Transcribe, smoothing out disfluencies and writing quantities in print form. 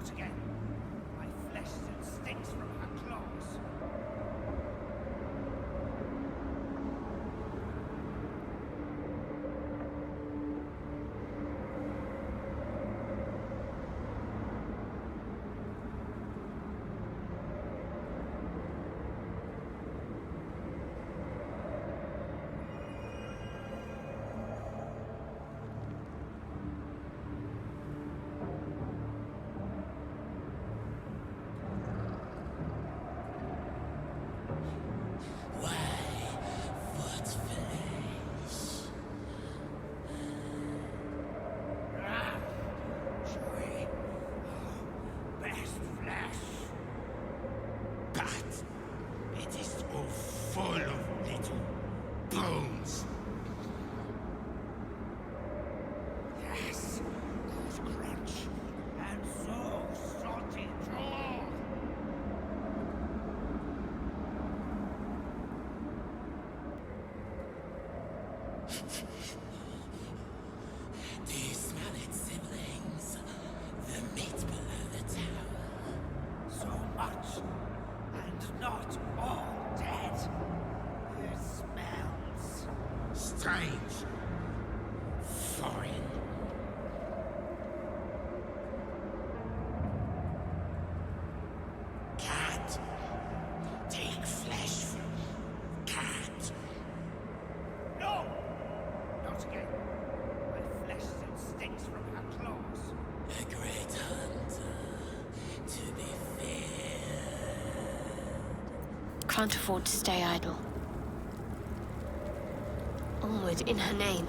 Not again. My flesh still stinks from her claws. Strange. Foreign. Cat. Take flesh from cat. No! Not again. My flesh still stinks from her claws. A great hunter to be feared. Can't afford to stay idle. Onward in her name.